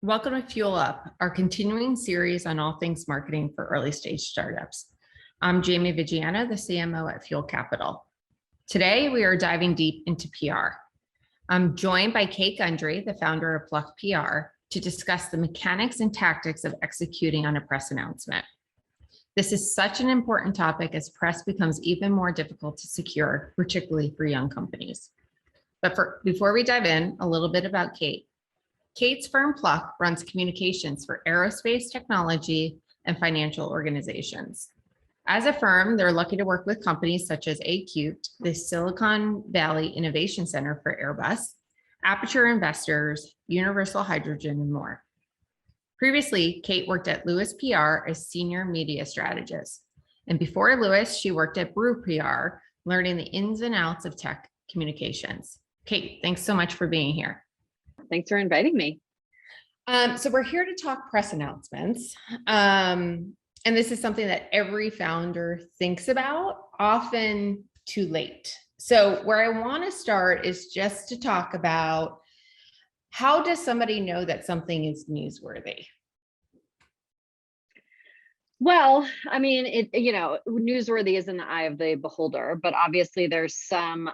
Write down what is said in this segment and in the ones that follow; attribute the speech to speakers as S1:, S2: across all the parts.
S1: Welcome to Fuel Up, our continuing series on all things marketing for early stage startups. I'm Jamie Vigiana, the CMO at Fuel Capital. Today, we are diving deep into PR. I'm joined by Kate Gundry, the founder of Pluck PR, to discuss the mechanics and tactics of executing on a press announcement. This is such an important topic as press becomes even more difficult to secure, particularly for young companies. But before we dive in, a little bit about Kate. Kate's firm Pluck runs communications for aerospace technology and financial organizations. As a firm, they're lucky to work with companies such as Acute, the Silicon Valley Innovation Center for Airbus, Aperture Investors, Universal Hydrogen, and more. Previously, Kate worked at Lewis PR as senior media strategist. And before Lewis, she worked at Brew PR, learning the ins and outs of tech communications. Kate, thanks so much for being here.
S2: Thanks for inviting me.
S1: So we're here to talk press announcements. And this is something that every founder thinks about, often too late. So where I want to start is just to talk about, how does somebody know that something is newsworthy?
S2: Well, I mean, newsworthy is in the eye of the beholder, but obviously there's some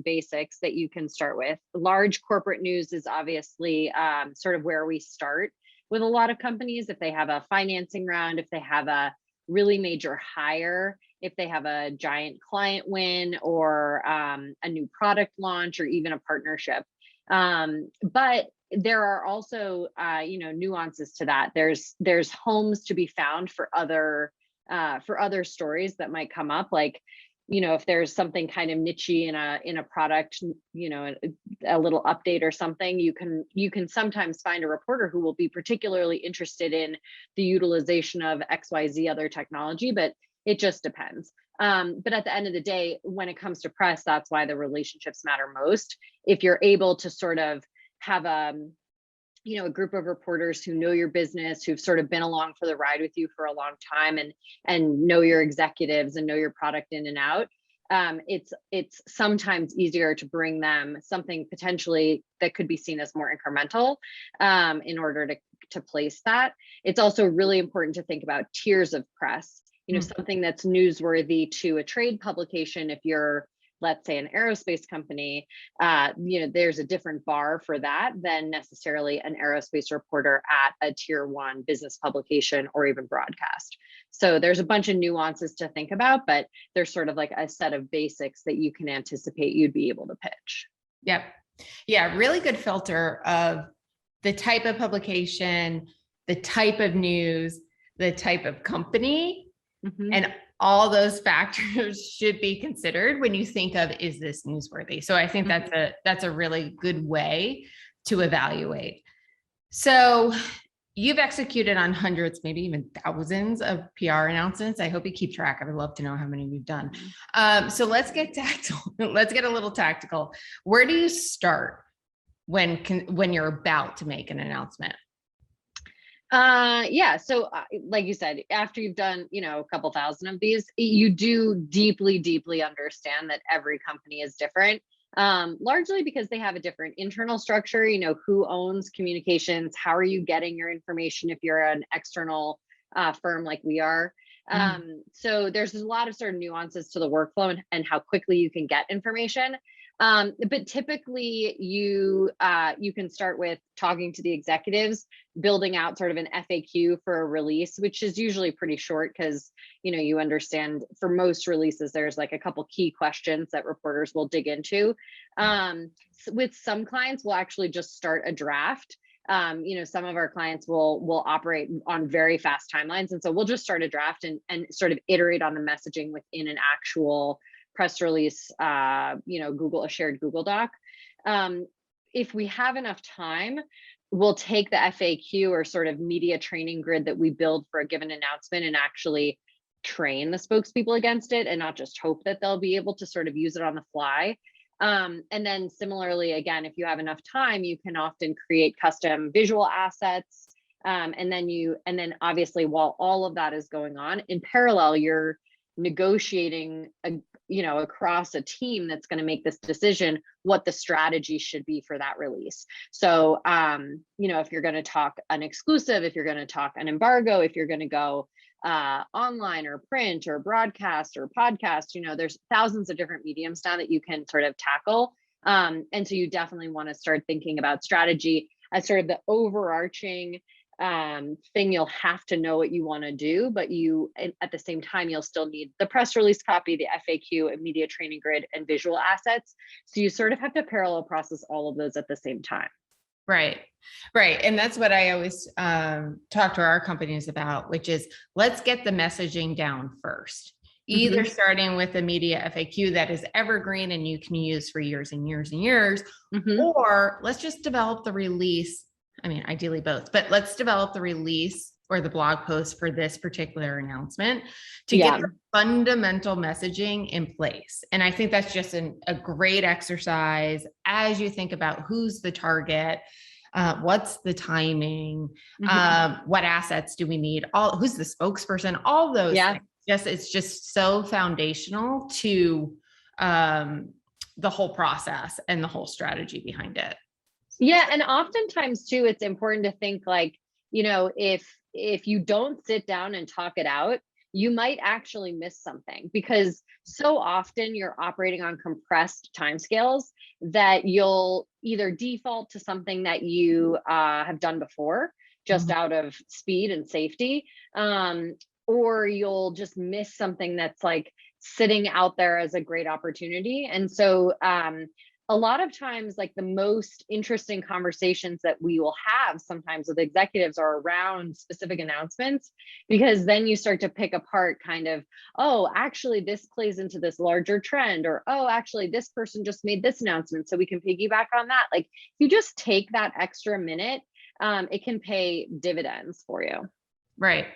S2: basics that you can start with. Large corporate news is obviously sort of where we start with a lot of companies. If they have a financing round, if they have a really major hire, if they have a giant client win or a new product launch or even a partnership. But there are also, nuances to that. There's homes to be found for other stories that might come up. Like, if there's something kind of nichey in a product, a little update or something, you can sometimes find a reporter who will be particularly interested in the utilization of XYZ other technology, but it just depends. But at the end of the day, when it comes to press, that's why the relationships matter most. If you're able to sort of have a group of reporters who know your business, who've sort of been along for the ride with you for a long time and know your executives and know your product in and out, it's sometimes easier to bring them something potentially that could be seen as more incremental in order to place that. It's also really important to think about tiers of press. Something that's newsworthy to a trade publication. If you're, let's say, an aerospace company, there's a different bar for that than necessarily an aerospace reporter at a tier one business publication or even broadcast. So there's a bunch of nuances to think about, but there's sort of like a set of basics that you can anticipate you'd be able to pitch.
S1: Yep. Yeah, really good filter of the type of publication, the type of news, the type of company. Mm-hmm. And all those factors should be considered when you think of, is this newsworthy? So I think that's a really good way to evaluate. So you've executed on hundreds, maybe even thousands of PR announcements. I hope you keep track. I would love to know how many we've done. So let's get tactical. Let's get a little tactical. Where do you start when you're about to make an announcement?
S2: So like you said, after you've done, a couple thousand of these, you do deeply understand that every company is different, largely because they have a different internal structure. Who owns communications? How are you getting your information if you're an external firm like we are? So there's a lot of sort of nuances to the workflow and how quickly you can get information. But typically you can start with talking to the executives, building out sort of an FAQ for a release, which is usually pretty short because, you understand for most releases, there's like a couple key questions that reporters will dig into. With some clients, we'll actually just start a draft. Some of our clients will operate on very fast timelines. And so we'll just start a draft and sort of iterate on the messaging within an actual press release, a shared Google Doc. If we have enough time, we'll take the FAQ or sort of media training grid that we build for a given announcement and actually train the spokespeople against it and not just hope that they'll be able to sort of use it on the fly. And then similarly, again, if you have enough time, you can often create custom visual assets. And then obviously while all of that is going on in parallel, you're negotiating across a team that's going to make this decision, what the strategy should be for that release. So if you're going to talk an exclusive, if you're going to talk an embargo, if you're going to go online or print or broadcast or podcast, there's thousands of different mediums now that you can sort of tackle. And so you definitely want to start thinking about strategy as sort of the overarching thing. You'll have to know what you want to do, but at the same time, you'll still need the press release copy, the FAQ, a media training grid, and visual assets. So you sort of have to parallel process all of those at the same time.
S1: Right. Right. And that's what I always talk to our companies about, which is let's get the messaging down first. Either starting with a media FAQ that is evergreen and you can use for years and years and years, or let's just develop the release. I mean, ideally both, but let's develop the release or the blog post for this particular announcement to get the fundamental messaging in place. And I think that's just a great exercise as you think about who's the target, what's the timing, what assets do we need, who's the spokesperson, all those things. It's just so foundational to the whole process and the whole strategy behind it.
S2: Yeah. And oftentimes too, it's important to think like, if you don't sit down and talk it out, you might actually miss something, because so often you're operating on compressed timescales that you'll either default to something that you have done before, just out of speed and safety, or you'll just miss something that's like sitting out there as a great opportunity. And so a lot of times, like the most interesting conversations that we will have sometimes with executives are around specific announcements, because then you start to pick apart kind of, oh, actually this plays into this larger trend, or, oh, actually this person just made this announcement, so we can piggyback on that. Like if you just take that extra minute, it can pay dividends for you.
S1: Right.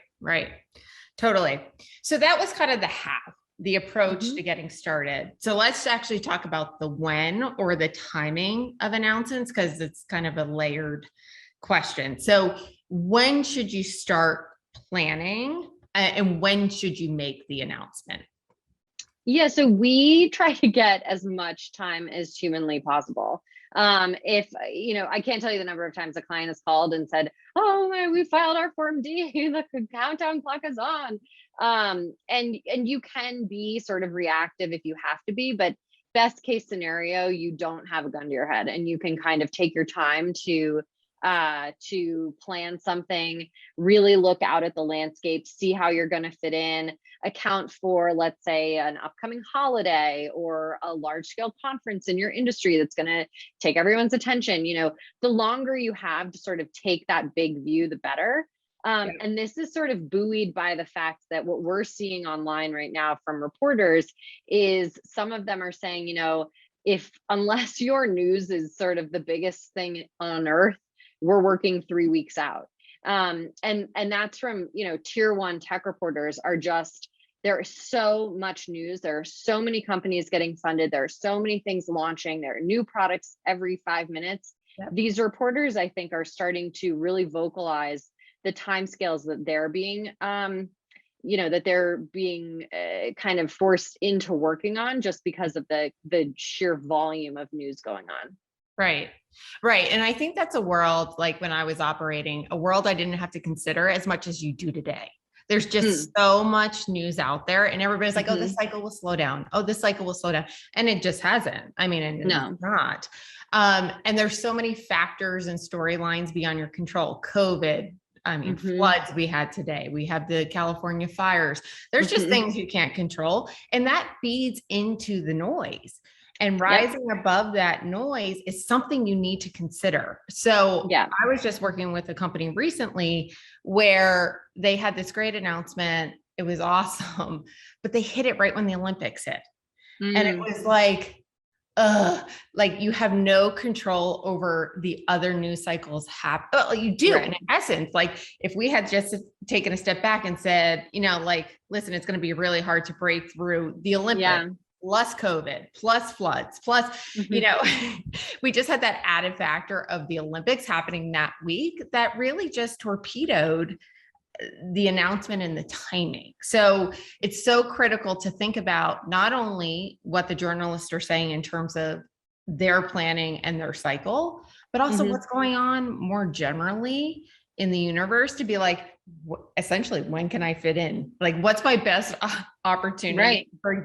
S1: Totally. So that was kind of the approach to getting started. So let's actually talk about the when or the timing of announcements, because it's kind of a layered question. So when should you start planning and when should you make the announcement?
S2: Yeah, so we try to get as much time as humanly possible. If, I can't tell you the number of times a client has called and said, oh, we filed our Form D, the countdown clock is on. And you can be sort of reactive if you have to be, but best case scenario, you don't have a gun to your head and you can kind of take your time to plan something, really look out at the landscape, see how you're going to fit in, account for, let's say, an upcoming holiday or a large scale conference in your industry that's going to take everyone's attention. The longer you have to sort of take that big view, the better. And this is sort of buoyed by the fact that what we're seeing online right now from reporters is some of them are saying, unless your news is sort of the biggest thing on earth, we're working 3 weeks out. And that's from, tier one tech reporters are just, there is so much news. There are so many companies getting funded. There are so many things launching. There are new products every 5 minutes. Yep. These reporters, I think, are starting to really vocalize the timescales that they're being, kind of forced into working on just because of the sheer volume of news going on.
S1: Right. And I think that's a world, like when I was operating, a world I didn't have to consider as much as you do today. There's just so much news out there and everybody's like, oh, this cycle will slow down. Oh, this cycle will slow down. And it just hasn't. I mean, and no. It's not. And there's so many factors and storylines beyond your control. COVID, floods we had today. We have the California fires. There's just things you can't control. And that feeds into the noise. And rising above that noise is something you need to consider. So I was just working with a company recently where they had this great announcement. It was awesome, but they hit it right when the Olympics hit. And it was like you have no control over the other news cycles happen. Well, you do in essence. Like if we had just taken a step back and said, listen, it's going to be really hard to break through the Olympics. Plus COVID, plus floods, plus, we just had that added factor of the Olympics happening that week that really just torpedoed the announcement and the timing. So it's so critical to think about not only what the journalists are saying in terms of their planning and their cycle, but also what's going on more generally in the universe, to be like, essentially, when can I fit in? Like, what's my best opportunity for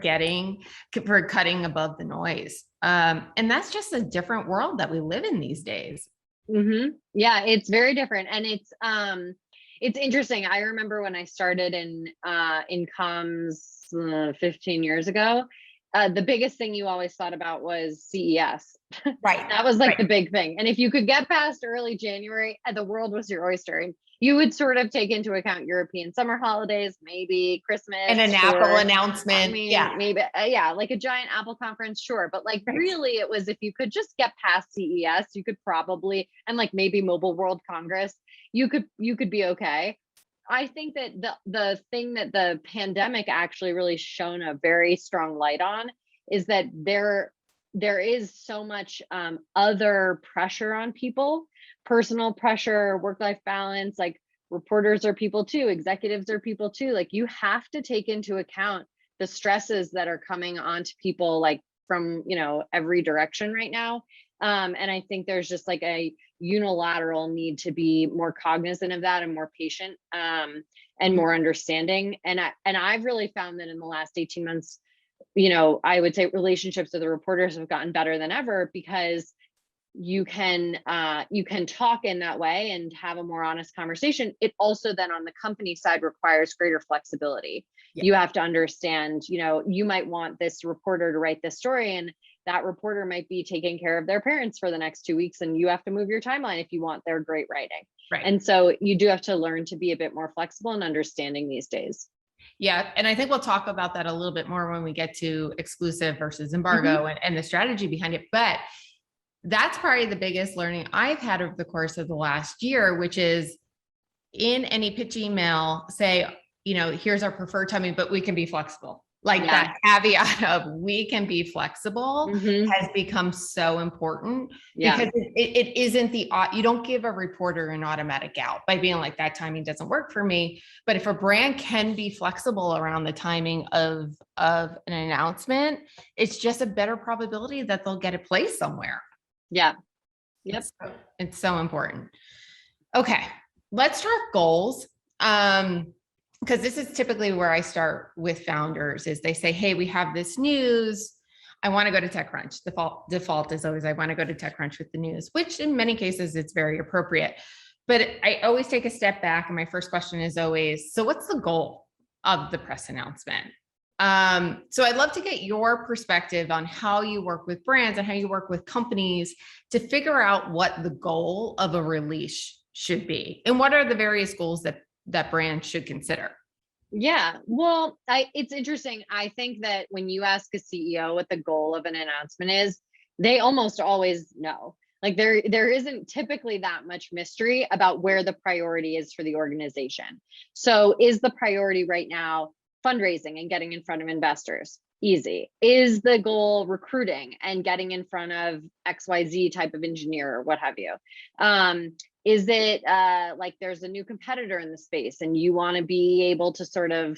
S1: cutting above the noise? And that's just a different world that we live in these days.
S2: Yeah, it's very different. And it's interesting. I remember when I started in comms 15 years ago, the biggest thing you always thought about was CES.
S1: Right.
S2: That was like the big thing. And if you could get past early January, the world was your oyster. And you would sort of take into account European summer holidays, maybe Christmas.
S1: And an Apple announcement.
S2: I mean, maybe, like a giant Apple conference, sure. But like really it was, if you could just get past CES, you could probably, and like maybe Mobile World Congress, you could be okay. I think that the thing that the pandemic actually really shone a very strong light on is that there is so much other pressure on people, personal pressure, work-life balance. Like, reporters are people too, executives are people too. Like, you have to take into account the stresses that are coming onto people, like from, every direction right now. And I think there's just like a unilateral need to be more cognizant of that and more patient, and more understanding. And I've really found that in the last 18 months, I would say relationships with the reporters have gotten better than ever, because you can talk in that way and have a more honest conversation. It also then on the company side requires greater flexibility. You have to understand, you might want this reporter to write this story, and that reporter might be taking care of their parents for the next 2 weeks, and you have to move your timeline if you want their great writing. Right. And so you do have to learn to be a bit more flexible and understanding these days.
S1: Yeah. And I think we'll talk about that a little bit more when we get to exclusive versus embargo and the strategy behind it. But that's probably the biggest learning I've had over the course of the last year, which is in any pitch email, say, here's our preferred timing, but we can be flexible. Like that caveat of we can be flexible has become so important, because it isn't you don't give a reporter an automatic out by being like, that timing doesn't work for me. But if a brand can be flexible around the timing of an announcement, it's just a better probability that they'll get a place somewhere.
S2: Yeah. Yep.
S1: It's so important. Okay. Let's talk goals. Because this is typically where I start with founders, is they say, hey, we have this news. I want to go to TechCrunch. Default is always, I want to go to TechCrunch with the news, which in many cases it's very appropriate. But I always take a step back. And my first question is always, so what's the goal of the press announcement? So I'd love to get your perspective on how you work with brands and how you work with companies to figure out what the goal of a release should be. And what are the various goals that brands should consider?
S2: Yeah, well, it's interesting. I think that when you ask a CEO what the goal of an announcement is, they almost always know. Like there isn't typically that much mystery about where the priority is for the organization. So is the priority right now fundraising and getting in front of investors? Easy. Is the goal recruiting and getting in front of XYZ type of engineer or what have you? Is it like there's a new competitor in the space and you want to be able to sort of,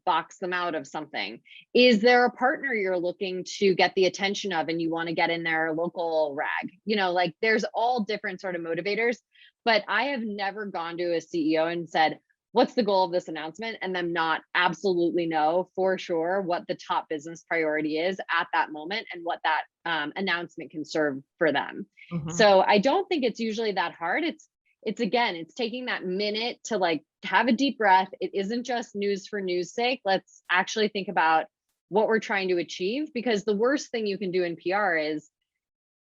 S2: box them out of something? Is there a partner you're looking to get the attention of and you want to get in their local rag? Like there's all different sort of motivators, but I have never gone to a CEO and said, what's the goal of this announcement? And them not absolutely know for sure what the top business priority is at that moment and what that announcement can serve for them. So I don't think it's usually that hard. It's again, it's taking that minute to like have a deep breath. It isn't just news for news sake. Let's actually think about what we're trying to achieve, because the worst thing you can do in PR is,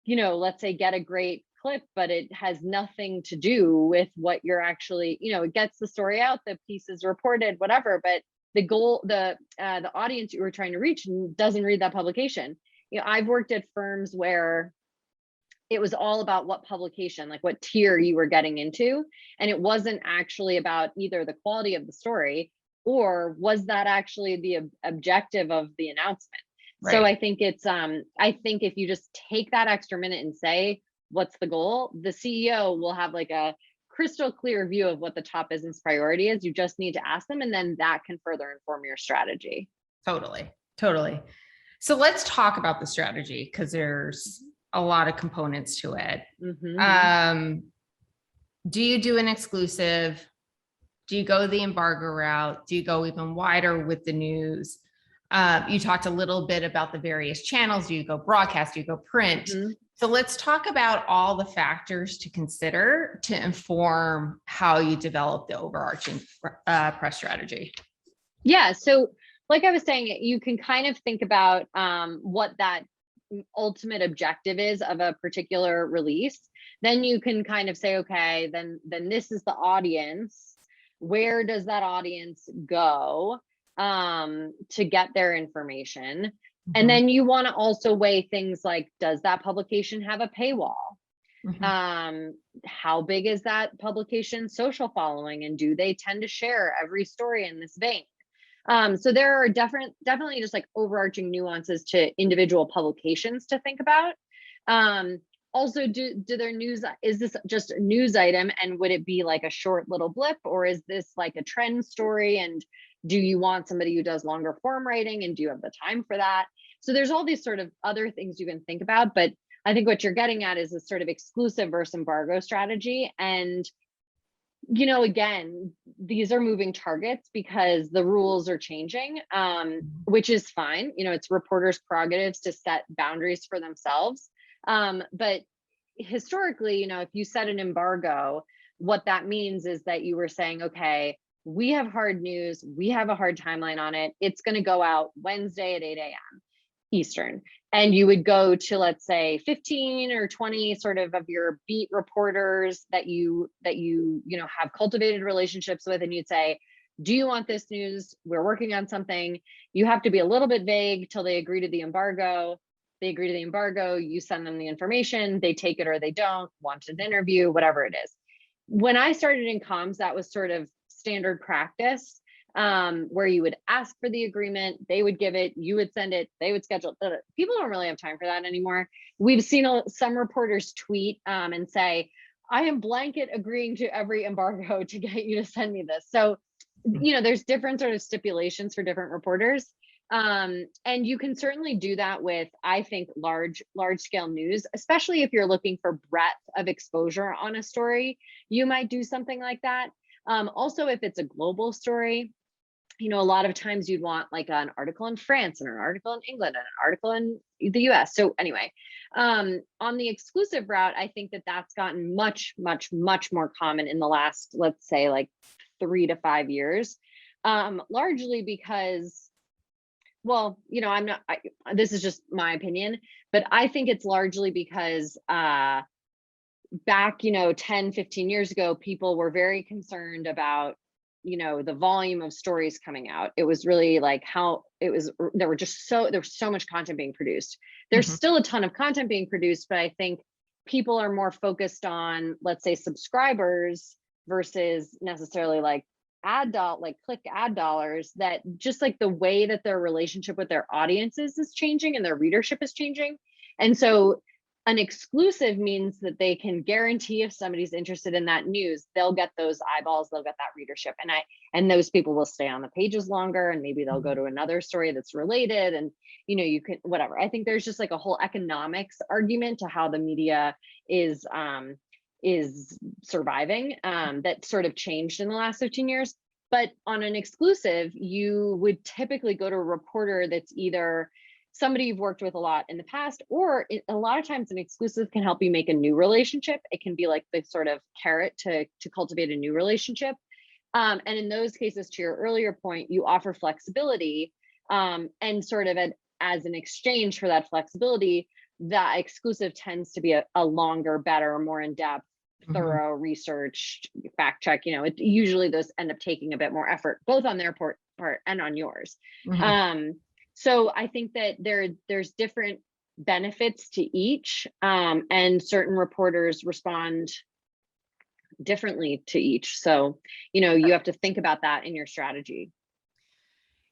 S2: let's say get a great clip, but it has nothing to do with what you're actually, it gets the story out, the piece is reported, whatever, but the goal, the audience you were trying to reach doesn't read that publication. I've worked at firms where it was all about what publication, like what tier you were getting into. And it wasn't actually about either the quality of the story or was that actually the objective of the announcement. Right. So I think I think if you just take that extra minute and say, what's the goal? The CEO will have like a crystal clear view of what the top business priority is. You just need to ask them, and then that can further inform your strategy.
S1: Totally. Totally. So let's talk about the strategy, because there's a lot of components to it. Do you do an exclusive? Do you go the embargo route? Do you go even wider with the news? You talked a little bit about the various channels. Do you go broadcast? Do you go print? So let's talk about all the factors to consider to inform how you develop the overarching press strategy.
S2: Yeah. So like I was saying, you can kind of think about what that ultimate objective is of a particular release. Then you can kind of say, okay, then this is the audience. Where does that audience go to get their information? And then you want to also weigh things like, does that publication have a paywall? How big is that publication's social following? And do they tend to share every story in this vein? So there are definitely just like overarching nuances to individual publications to think about. Also, do their news, is this just a news item, and would it be like a short little blip, or is this like a trend story? And do you want somebody who does longer form writing, and do you have the time for that? So there's all these sort of other things you can think about, but I think what you're getting at is a sort of exclusive versus embargo strategy. And, you know, again, these are moving targets because the rules are changing, which is fine. You know, it's reporters' prerogatives to set boundaries for themselves. But historically, you know, if you set an embargo, what that means is that you were saying, okay, we have hard news, we have a hard timeline on it. It's going to go out Wednesday at 8 a.m. Eastern. And you would go to, let's say, 15 or 20 sort of your beat reporters that you know, have cultivated relationships with, and you'd say, do you want this news? We're working on something. You have to be a little bit vague till they agree to the embargo. They agree to the embargo, you send them the information, they take it or they don't, want an interview, whatever it is. When I started in comms, that was sort of standard practice, where you would ask for the agreement, they would give it, you would send it, they would schedule it. People don't really have time for that anymore. We've seen some reporters tweet and say, I am blanket agreeing to every embargo to get you to send me this. So, you know, there's different sort of stipulations for different reporters. And you can certainly do that with, I think, large scale news, especially if you're looking for breadth of exposure on a story. You might do something like that. Also, if it's a global story, you know, a lot of times you'd want like an article in France and an article in England and an article in the US. So anyway, on the exclusive route, I think that that's gotten much more common in the last, let's say, like 3 to 5 years, largely because, well, you know, this is just my opinion, but I think it's largely because back, you know, 10, 15 years ago, people were very concerned about, you know, the volume of stories coming out. It was really like there was so much content being produced. There's still a ton of content being produced, but I think people are more focused on, let's say, subscribers versus necessarily like click ad dollars, that just like the way that their relationship with their audiences is changing and their readership is changing. And so an exclusive means that they can guarantee if somebody's interested in that news, they'll get those eyeballs, they'll get that readership. And those people will stay on the pages longer, and maybe they'll go to another story that's related. And, you know, you can, whatever. I think there's just like a whole economics argument to how the media is surviving, that sort of changed in the last 15 years. But on an exclusive, you would typically go to a reporter that's either somebody you've worked with a lot in the past, or a lot of times an exclusive can help you make a new relationship. It can be like the sort of carrot to cultivate a new relationship. And in those cases, to your earlier point, you offer flexibility, and sort of as an exchange for that flexibility, that exclusive tends to be a longer, better, more in-depth, thorough, researched, fact check. You know, usually those end up taking a bit more effort, both on their part and on yours. So I think that there's different benefits to each, and certain reporters respond differently to each. So, you know, you have to think about that in your strategy.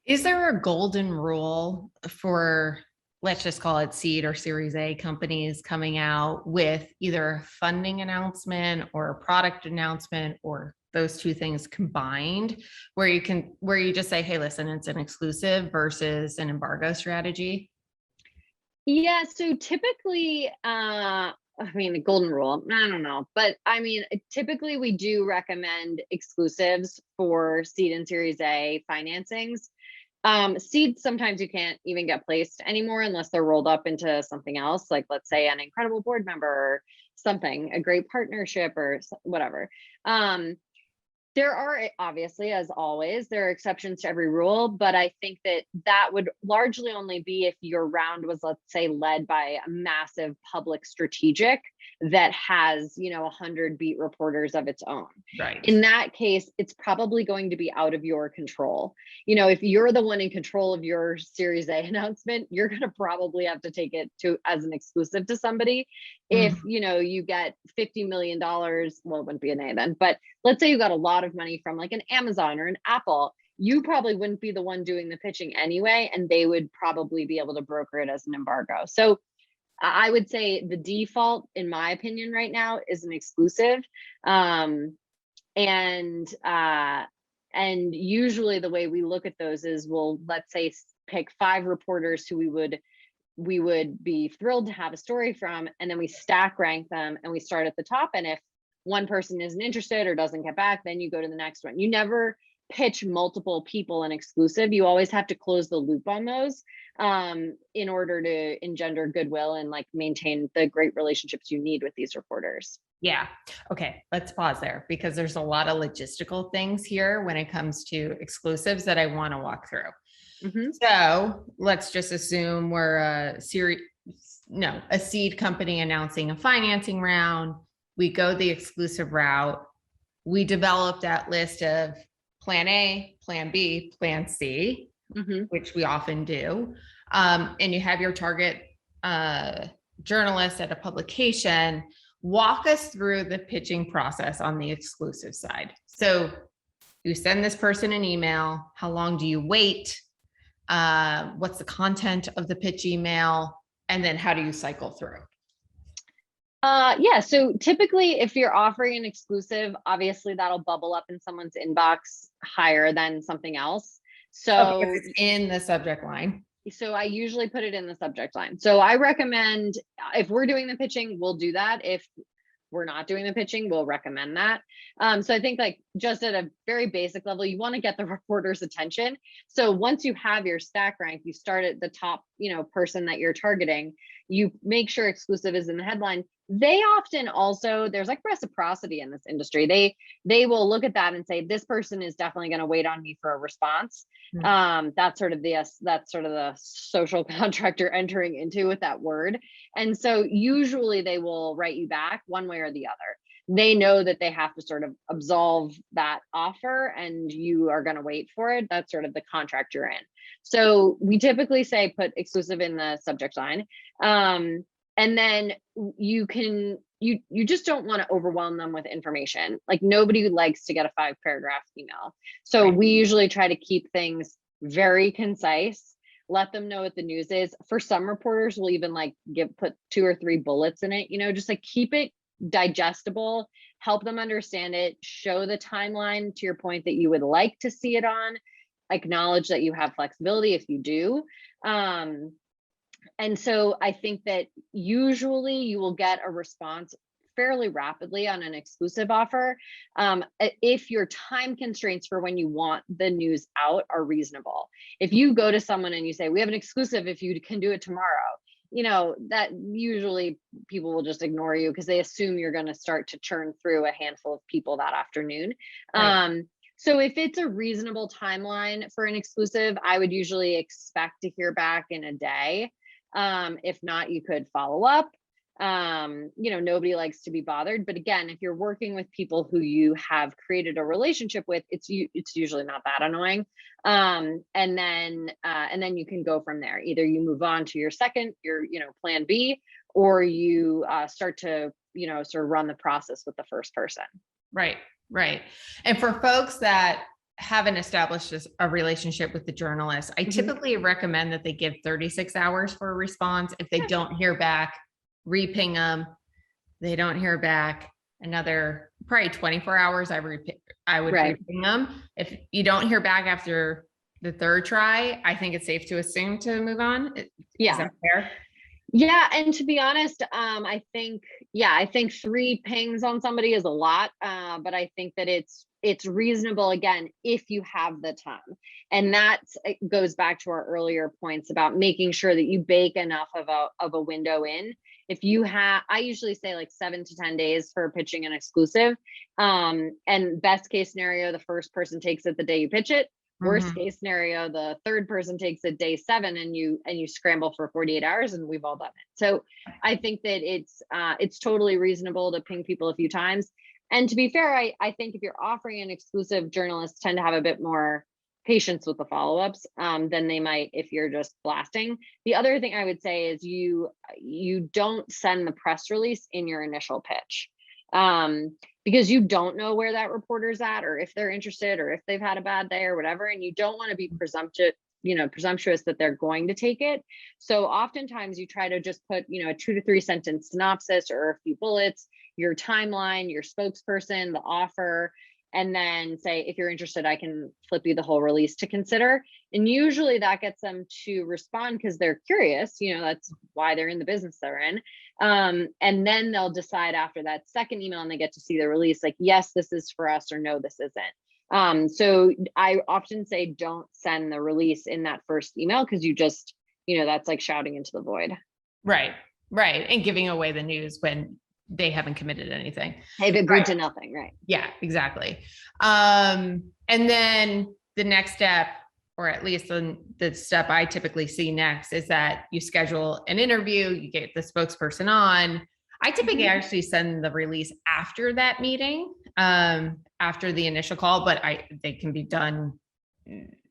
S1: Is there a golden rule for let's just call it seed or Series A companies coming out with either a funding announcement or a product announcement, or those two things combined, where you just say, hey, listen, it's an exclusive versus an embargo strategy?
S2: Yeah, so typically, I mean, the golden rule, I don't know, but I mean, typically we do recommend exclusives for seed and Series A financings. Seeds sometimes you can't even get placed anymore unless they're rolled up into something else, like let's say an incredible board member or something, a great partnership or whatever. There are obviously, as always, there are exceptions to every rule, but I think that that would largely only be if your round was, let's say, led by a massive public strategic that has, 100 beat reporters of its own.
S1: Right.
S2: In that case, it's probably going to be out of your control. If you're the one in control of your Series A announcement, you're going to probably have to take it to as an exclusive to somebody. If, you get $50 million, well, it wouldn't be an A then, but let's say you got a lot of money from like an Amazon or an Apple, you probably wouldn't be the one doing the pitching anyway, and they would probably be able to broker it as an embargo. So I would say the default, in my opinion, right now is an exclusive. And usually the way we look at those is we'll, let's say, pick 5 reporters who we would be thrilled to have a story from, and then we stack rank them and we start at the top. And if one person isn't interested or doesn't get back, then you go to the next one. You never pitch multiple people an exclusive. You always have to close the loop on those in order to engender goodwill and like maintain the great relationships you need with these reporters.
S1: Yeah. Okay. Let's pause there because there's a lot of logistical things here when it comes to exclusives that I want to walk through.
S2: Mm-hmm.
S1: So let's just assume we're a seed company announcing a financing round. We go the exclusive route. We develop that list of plan A, plan B, plan C, which we often do. And you have your target journalist at a publication. Walk us through the pitching process on the exclusive side. So you send this person an email. How long do you wait? What's the content of the pitch email? And then how do you cycle through?
S2: Yeah, so typically if you're offering an exclusive, obviously that'll bubble up in someone's inbox higher than something else. So
S1: it's in the subject line.
S2: So I usually put it in the subject line. So I recommend, if we're doing the pitching, we'll do that. If we're not doing the pitching, we'll recommend that. So I think like just at a very basic level, you want to get the reporter's attention. So once you have your stack rank, you start at the top, person that you're targeting, you make sure exclusive is in the headline. They often also, there's like reciprocity in this industry. They will look at that and say, this person is definitely going to wait on me for a response. That's sort of the social contract you're entering into with that word. And so usually they will write you back one way or the other. They know that they have to sort of absolve that offer and you are going to wait for it. That's sort of the contract you're in. So we typically say put exclusive in the subject line. And then you just don't want to overwhelm them with information. Like nobody likes to get a 5-paragraph email. So we usually try to keep things very concise, let them know what the news is. For some reporters, we'll even like put 2 or 3 bullets in it, just like keep it digestible, help them understand it, show the timeline to your point that you would like to see it on, acknowledge that you have flexibility if you do. And so I think that usually you will get a response fairly rapidly on an exclusive offer if your time constraints for when you want the news out are reasonable. If you go to someone and you say, we have an exclusive if you can do it tomorrow, that usually people will just ignore you because they assume you're going to start to churn through a handful of people that afternoon. Right. So if it's a reasonable timeline for an exclusive, I would usually expect to hear back in a day. If not, you could follow up. Nobody likes to be bothered, but again, if you're working with people who you have created a relationship with, it's usually not that annoying. And then you can go from there. Either you move on to your plan B, or you start to, sort of run the process with the first person.
S1: Right. And for folks that haven't established a relationship with the journalist, I typically recommend that they give 36 hours for a response. If they don't hear back, re-ping them. They don't hear back, another probably 24 hours, I would
S2: Right.
S1: re-ping them. If you don't hear back after the third try, I think it's safe to assume to move on. Is
S2: Yeah.
S1: that fair?
S2: Yeah, and to be honest, I think, yeah, I think 3 pings on somebody is a lot, but I think that it's reasonable again if you have the time, and it goes back to our earlier points about making sure that you bake enough of a window in. If you have, I usually say like 7 to 10 days for pitching an exclusive, and best case scenario, the first person takes it the day you pitch it. Worst case scenario, the third person takes it day 7 and you scramble for 48 hours, and we've all done it. So I think that it's totally reasonable to ping people a few times. And to be fair, I think if you're offering an exclusive, journalists tend to have a bit more patience with the follow-ups than they might if you're just blasting. The other thing I would say is you don't send the press release in your initial pitch. Because you don't know where that reporter's at, or if they're interested, or if they've had a bad day or whatever, and you don't want to be presumptuous that they're going to take it. So oftentimes you try to just put, a 2 to 3 sentence synopsis or a few bullets, your timeline, your spokesperson, the offer, and then say, if you're interested, I can flip you the whole release to consider. And usually that gets them to respond because they're curious, that's why they're in the business they're in. And then they'll decide after that second email and they get to see the release, like, yes, this is for us, or no, this isn't. So I often say, don't send the release in that first email, because you just, that's like shouting into the void.
S1: Right. And giving away the news when they haven't committed anything.
S2: They've agreed to nothing, right?
S1: Yeah, exactly. And then the next step, or at least the step I typically see next, is that you schedule an interview, you get the spokesperson on. I typically actually send the release after that meeting, after the initial call, but they can be done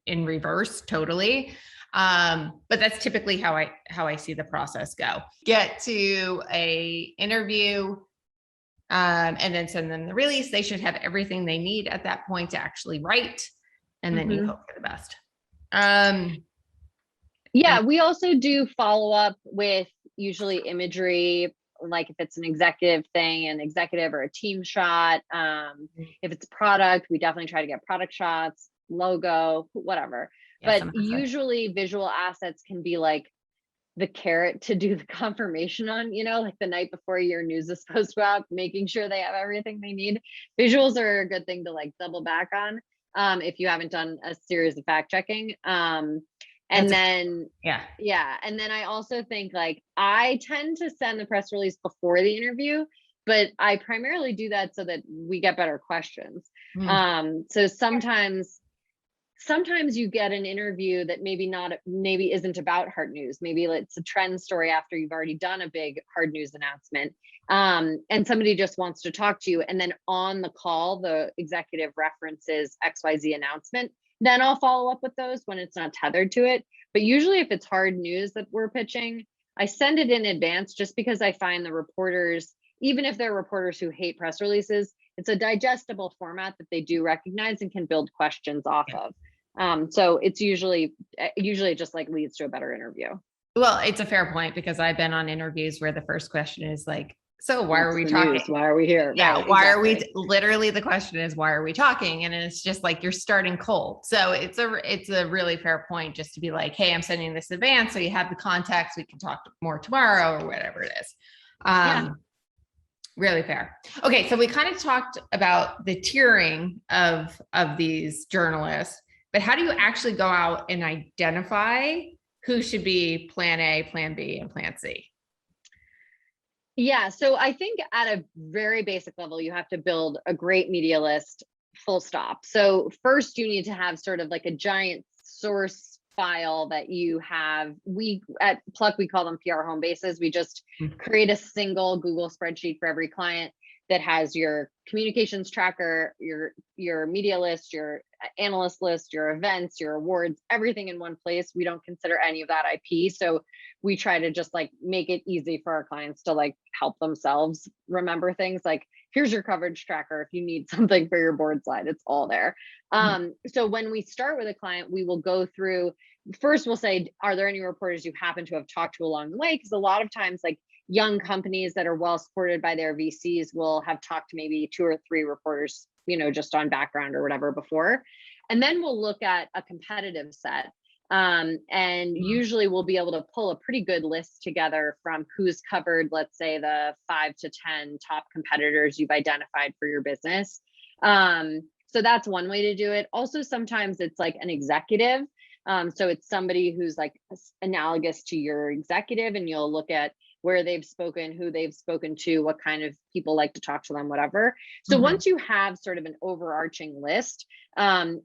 S1: in reverse totally. But that's typically how I see the process go. Get to a interview, and then send them the release. They should have everything they need at that point to actually write, and then you hope for the best.
S2: Yeah, we also do follow up with usually imagery, like if it's an executive thing, an executive or a team shot. If it's product, we definitely try to get product shots, logo, whatever.
S1: Yeah,
S2: but usually visual assets can be like the carrot to do the confirmation on, like the night before your news is supposed to go out, making sure they have everything they need. Visuals are a good thing to like double back on if you haven't done a series of fact checking. And then I also think, like, I tend to send the press release before the interview, but I primarily do that so that we get better questions. So sometimes you get an interview that maybe isn't about hard news. Maybe it's a trend story after you've already done a big hard news announcement. And somebody just wants to talk to you. And then on the call, the executive references XYZ announcement. Then I'll follow up with those when it's not tethered to it. But usually if it's hard news that we're pitching, I send it in advance, just because I find the reporters, even if they're reporters who hate press releases, it's a digestible format that they do recognize and can build questions off of. So it's usually it just like leads to a better interview.
S1: Well, it's a fair point, because I've been on interviews where the first question is like, so why are we talking?
S2: Why are we here?
S1: Yeah. Right, why are we, literally the question is, why are we talking? And it's just like, you're starting cold. So it's a really fair point, just to be like, hey, I'm sending this advance, so you have the context, we can talk more tomorrow, or whatever it is. Really fair. Okay. So we kind of talked about the tiering of these journalists, but how do you actually go out and identify who should be plan A, plan B, and plan C?
S2: Yeah, so I think at a very basic level, you have to build a great media list, full stop. So first you need to have sort of like a giant source file that you have. We at Pluck, we call them PR home bases. We just create a single Google spreadsheet for every client that has your communications tracker, your media list, your analyst list, your events, your awards, everything in one place. We don't consider any of that IP. So we try to just like make it easy for our clients to like help themselves remember things. Like, here's your coverage tracker. If you need something for your board slide, it's all there. So when we start with a client, we will go through, first we'll say, are there any reporters you happen to have talked to along the way? Because a lot of times, like, young companies that are well supported by their VCs will have talked to maybe 2 or 3 reporters, just on background or whatever before. And then we'll look at a competitive set. And usually we'll be able to pull a pretty good list together from who's covered, let's say, the 5 to 10 top competitors you've identified for your business. So that's one way to do it. Also, sometimes it's like an executive. So it's somebody who's like analogous to your executive, and you'll look at where they've spoken, who they've spoken to, what kind of people like to talk to them, whatever. So once you have sort of an overarching list,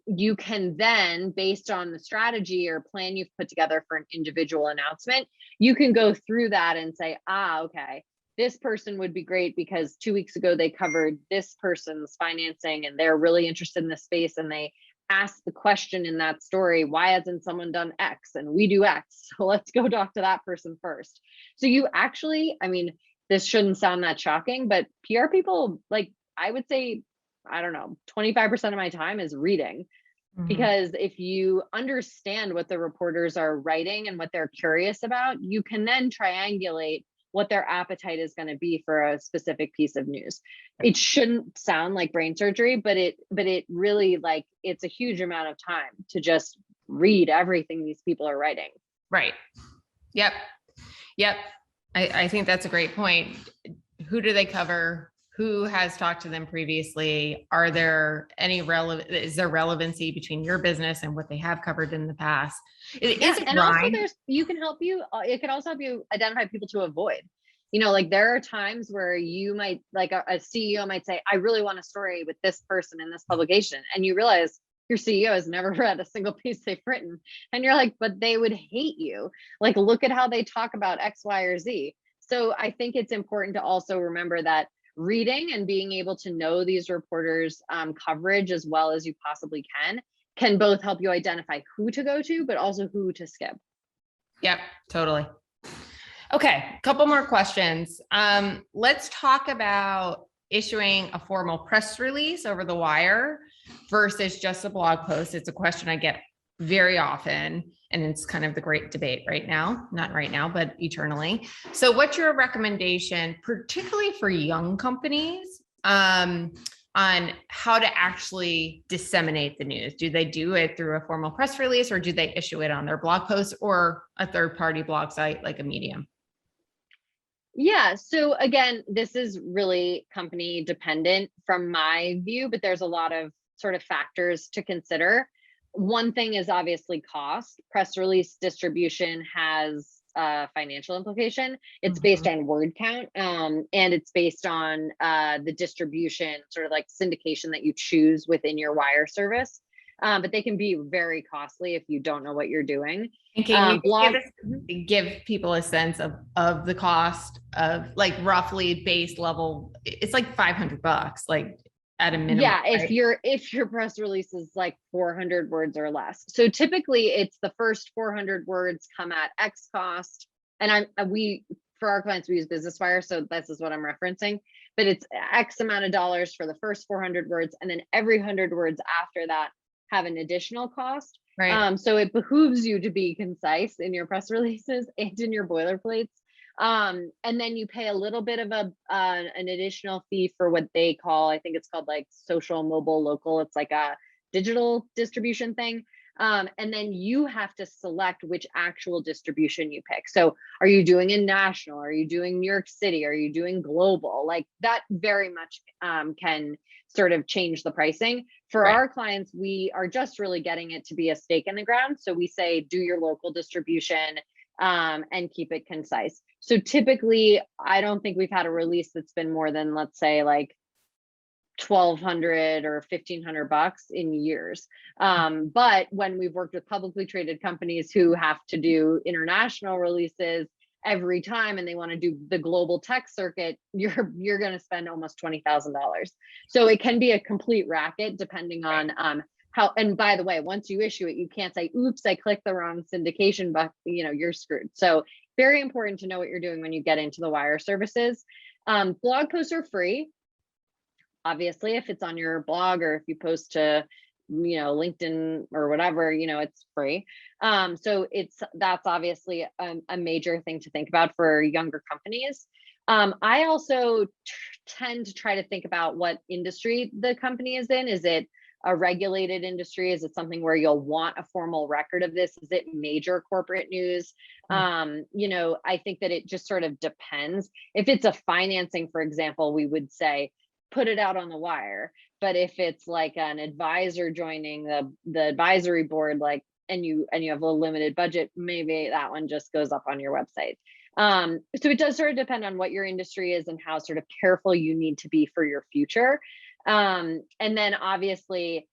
S2: you can then, based on the strategy or plan you've put together for an individual announcement, you can go through that and say, okay, this person would be great because 2 weeks ago they covered this person's financing and they're really interested in this space, and they ask the question in that story, why hasn't someone done X? And we do X. So let's go talk to that person first. So you actually, this shouldn't sound that shocking, but PR people, like, I would say, I don't know, 25% of my time is reading. Because if you understand what the reporters are writing and what they're curious about, you can then triangulate what their appetite is going to be for a specific piece of news. It shouldn't sound like brain surgery, but it really, like, it's a huge amount of time to just read everything these people are writing.
S1: Right. Yep. I think that's a great point. Who do they cover? Who has talked to them previously? Are there any is there relevancy between your business and what they have covered in the past?
S2: And also it can also help you identify people to avoid. Like, there are times where you might, like, a CEO might say, I really want a story with this person in this publication. And you realize your CEO has never read a single piece they've written. And you're like, but they would hate you. Like, look at how they talk about X, Y, or Z. So I think it's important to also remember that reading and being able to know these reporters' coverage as well as you possibly can both help you identify who to go to, but also who to skip.
S1: Yep, totally. Okay, a couple more questions. Let's talk about issuing a formal press release over the wire versus just a blog post. It's a question I get very often, and it's kind of the great debate right now, not right now, but eternally. So what's your recommendation, particularly for young companies, on how to actually disseminate the news? Do they do it through a formal press release, or do they issue it on their blog post or a third-party blog site like a Medium?
S2: Yeah. So again, this is really company dependent from my view, but there's a lot of sort of factors to consider. One thing is obviously cost. Press release distribution has a financial implication. It's based on word count, and it's based on the distribution, sort of like syndication that you choose within your wire service. But they can be very costly if you don't know what you're doing.
S1: And can you give people a sense of the cost of, like, roughly base level? It's like $500, like, at a minimum.
S2: Yeah,
S1: right?
S2: if your press release is like 400 words or less. So typically it's the first 400 words come at X cost. And for our clients, we use Business Wire, so this is what I'm referencing. But it's X amount of dollars for the first 400 words, and then every 100 words after that have an additional cost.
S1: Right.
S2: So it behooves you to be concise in your press releases and in your boilerplates. And then you pay a little bit of an additional fee for what they call, I think it's called like social, mobile, local. It's like a digital distribution thing. And then you have to select which actual distribution you pick. So are you doing in national? Are you doing New York City? Are you doing global? Like, that very much can sort of change the pricing. For our clients, we are just really getting it to be a stake in the ground. So we say, do your local distribution and keep it concise. So typically, I don't think we've had a release that's been more than, let's say, like $1,200 or $1,500 in years. But when we've worked with publicly traded companies who have to do international releases, every time and they want to do the global tech circuit, you're going to spend almost $20,000. So it can be a complete racket depending on how, and by the way, once you issue it, you can't say, oops, I clicked the wrong syndication, but you're screwed. So very important to know what you're doing when you get into the wire services. Blog posts are free. Obviously, if it's on your blog or if you post to, LinkedIn or whatever, it's free. So that's obviously a major thing to think about for younger companies. I also tend to try to think about what industry the company is in. Is it a regulated industry? Is it something where you'll want a formal record of this? Is it major corporate news? I think that it just sort of depends. If it's a financing, for example, we would say, put it out on the wire. But if it's like an advisor joining the advisory board, like, and you have a limited budget, maybe that one just goes up on your website. So it does sort of depend on what your industry is and how sort of careful you need to be for your future. And then obviously,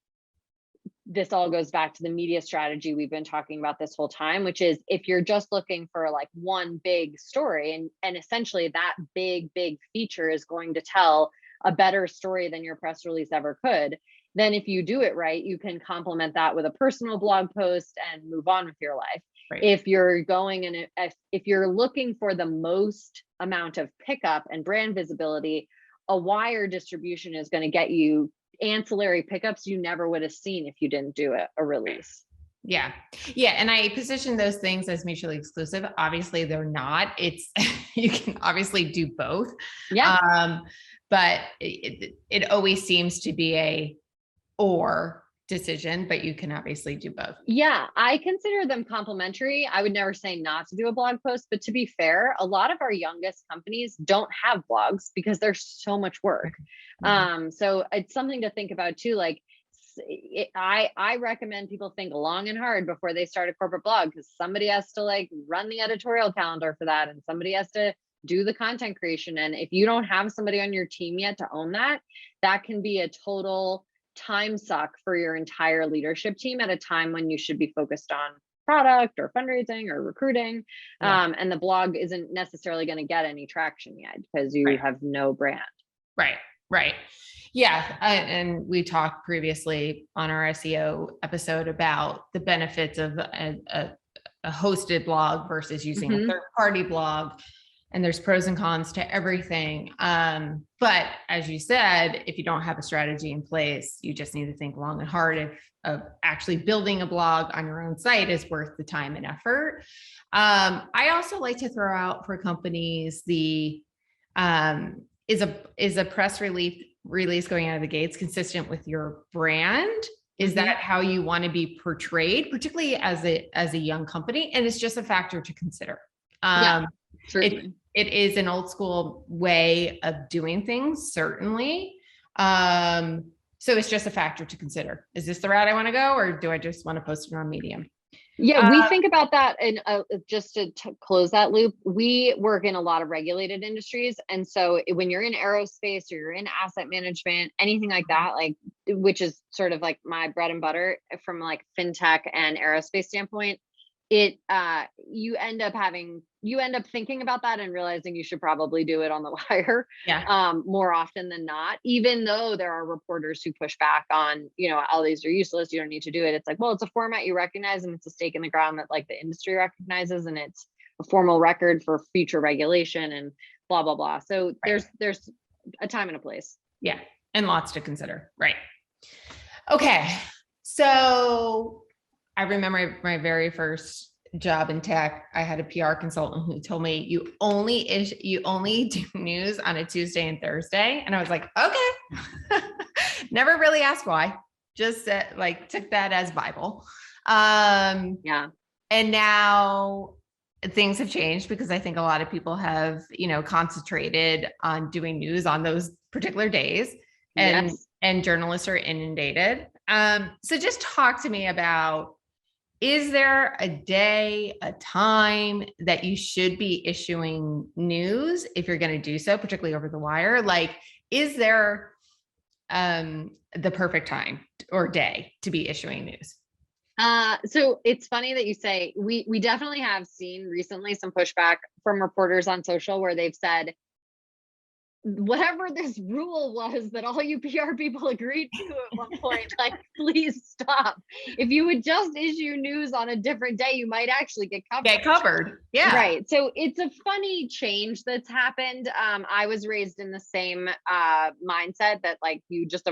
S2: this all goes back to the media strategy we've been talking about this whole time, which is if you're just looking for like one big story and essentially that big feature is going to tell a better story than your press release ever could, then if you do it right, you can complement that with a personal blog post and move on with your life. Right. If you're going and if you're looking for the most amount of pickup and brand visibility, a wire distribution is going to get you ancillary pickups you never would have seen if you didn't do a release.
S1: Yeah. And I position those things as mutually exclusive. Obviously they're not. It's, you can obviously do both.
S2: Yeah.
S1: But it always seems to be a or decision, but you can obviously do both.
S2: Yeah, I consider them complementary. I would never say not to do a blog post, but to be fair, a lot of our youngest companies don't have blogs because there's so much work. So it's something to think about too. Like I recommend people think long and hard before they start a corporate blog, because somebody has to like run the editorial calendar for that, and somebody has to do the content creation. And if you don't have somebody on your team yet to own that, that can be a total time suck for your entire leadership team at a time when you should be focused on product or fundraising or recruiting. And the blog isn't necessarily going to get any traction yet because you have no brand.
S1: Right. Yeah. And we talked previously on our SEO episode about the benefits of a hosted blog versus using a third-party blog. And there's pros and cons to everything. But as you said, if you don't have a strategy in place, you just need to think long and hard of actually building a blog on your own site is worth the time and effort. I also like to throw out for companies is a press release going out of the gates consistent with your brand? Is that how you want to be portrayed, particularly as a young company? And it's just a factor to consider. It is an old school way of doing things, certainly. So it's just a factor to consider. Is this the route I want to go, or do I just want to post it on Medium?
S2: Yeah, we think about that. And just to close that loop, we work in a lot of regulated industries. And so when you're in aerospace or you're in asset management, anything like that, like, which is sort of like my bread and butter from like fintech and aerospace standpoint, you end up thinking about that and realizing you should probably do it on the wire more often than not, even though there are reporters who push back on, all these are useless, you don't need to do it. It's like, well, it's a format you recognize and it's a stake in the ground that like the industry recognizes, and it's a formal record for future regulation and blah, blah, blah. So there's a time and a place.
S1: Yeah. And lots to consider. Right. Okay. So I remember my very first job in tech, I had a PR consultant who told me you only do news on a Tuesday and Thursday. And I was like, okay. Never really asked why, just took that as Bible. And now things have changed because I think a lot of people have, concentrated on doing news on those particular days, and journalists are inundated. So just talk to me about, is there a day, a time that you should be issuing news if you're going to do so, particularly over the wire? Like, is there the perfect time or day to be issuing news?
S2: So it's funny that you say we definitely have seen recently some pushback from reporters on social where they've said, whatever this rule was that all you PR people agreed to at one point, like, please stop. If you would just issue news on a different day, you might actually get covered.
S1: Get covered. Yeah.
S2: Right. So it's a funny change that's happened. I was raised in the same mindset that like you just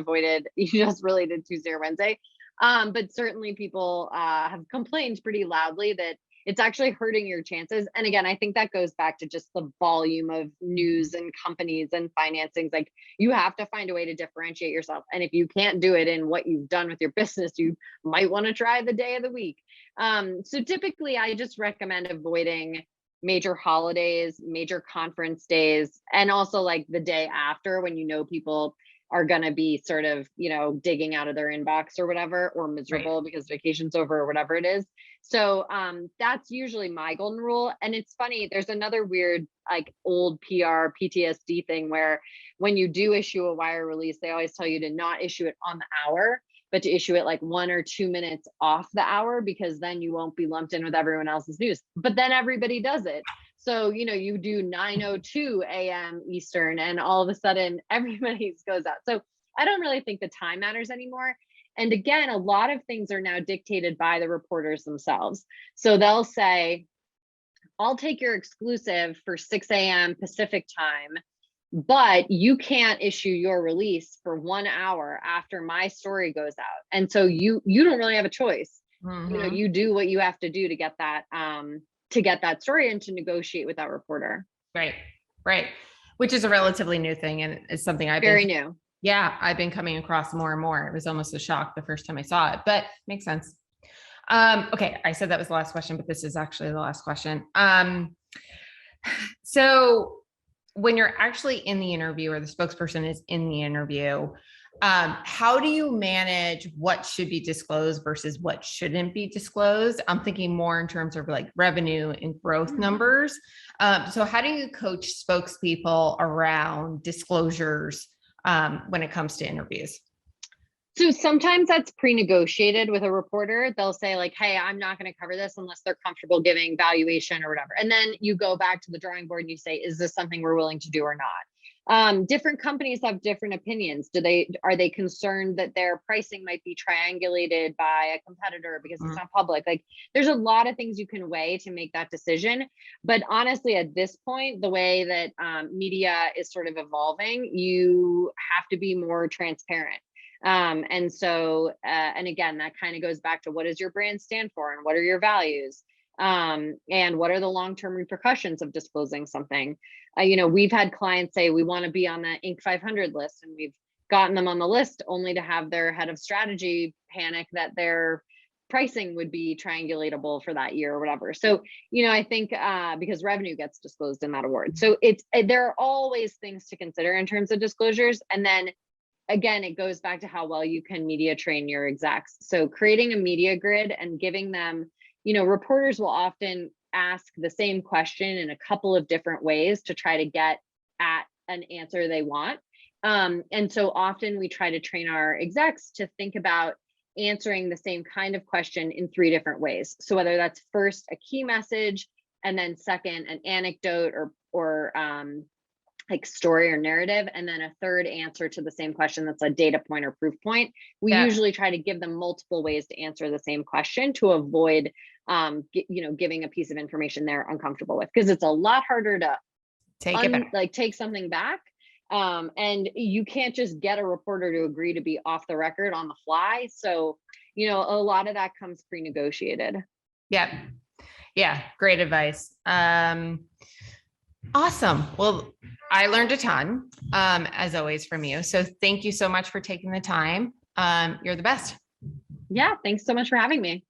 S2: really did Tuesday or Wednesday. But certainly people have complained pretty loudly that it's actually hurting your chances. And again, I think that goes back to just the volume of news and companies and financings. Like you have to find a way to differentiate yourself. And if you can't do it in what you've done with your business, you might want to try the day of the week. So typically I just recommend avoiding major holidays, major conference days, and also like the day after when you know people are going to be sort of, digging out of their inbox or whatever, or miserable because vacation's over or whatever it is. So that's usually my golden rule. And it's funny, there's another weird, like old PR PTSD thing where when you do issue a wire release, they always tell you to not issue it on the hour, but to issue it like 1 or 2 minutes off the hour, because then you won't be lumped in with everyone else's news. But then everybody does it. So, you do 9:02 a.m. Eastern and all of a sudden everybody's goes out. So I don't really think the time matters anymore. And again, a lot of things are now dictated by the reporters themselves. So they'll say, I'll take your exclusive for 6 a.m. Pacific time, but you can't issue your release for 1 hour after my story goes out. And so you don't really have a choice.
S1: Mhm.
S2: You do what you have to do to get that story and to negotiate with that reporter.
S1: Right. Right. Which is a relatively new thing. And it's something I've
S2: Very new.
S1: Yeah, I've been coming across more and more. It was almost a shock the first time I saw it, but makes sense. Okay, I said that was the last question, but this is actually the last question. So when you're actually in the interview or the spokesperson is in the interview, how do you manage what should be disclosed versus what shouldn't be disclosed? I'm thinking more in terms of like revenue and growth numbers. So how do you coach spokespeople around disclosures when it comes to interviews?
S2: So sometimes that's pre-negotiated with a reporter. They'll say like, hey, I'm not going to cover this unless they're comfortable giving valuation or whatever. And then you go back to the drawing board and you say, is this something we're willing to do or not? Different companies have different opinions. Are they concerned that their pricing might be triangulated by a competitor because it's not public? Like there's a lot of things you can weigh to make that decision. But honestly, at this point, the way that media is sort of evolving, you have to be more transparent. And so, and again, that kind of goes back to what does your brand stand for and what are your values? And what are the long-term repercussions of disclosing something? We've had clients say we want to be on the Inc. 500 list, and we've gotten them on the list only to have their head of strategy panic that their pricing would be triangulatable for that year or whatever. So, I think because revenue gets disclosed in that award. So there are always things to consider in terms of disclosures. And then again, it goes back to how well you can media train your execs. So creating a media grid and giving them, reporters will often ask the same question in a couple of different ways to try to get at an answer they want. And so often we try to train our execs to think about answering the same kind of question in 3 different ways. So whether that's first a key message, and then second, an anecdote or like story or narrative, and then a third answer to the same question that's a data point or proof point. We usually try to give them multiple ways to answer the same question to avoid giving a piece of information they're uncomfortable with, because it's a lot harder to take something back. And you can't just get a reporter to agree to be off the record on the fly. So, a lot of that comes pre-negotiated.
S1: Yeah. Great advice. Awesome. Well, I learned a ton, as always, from you. So thank you so much for taking the time. You're the best.
S2: Yeah. Thanks so much for having me.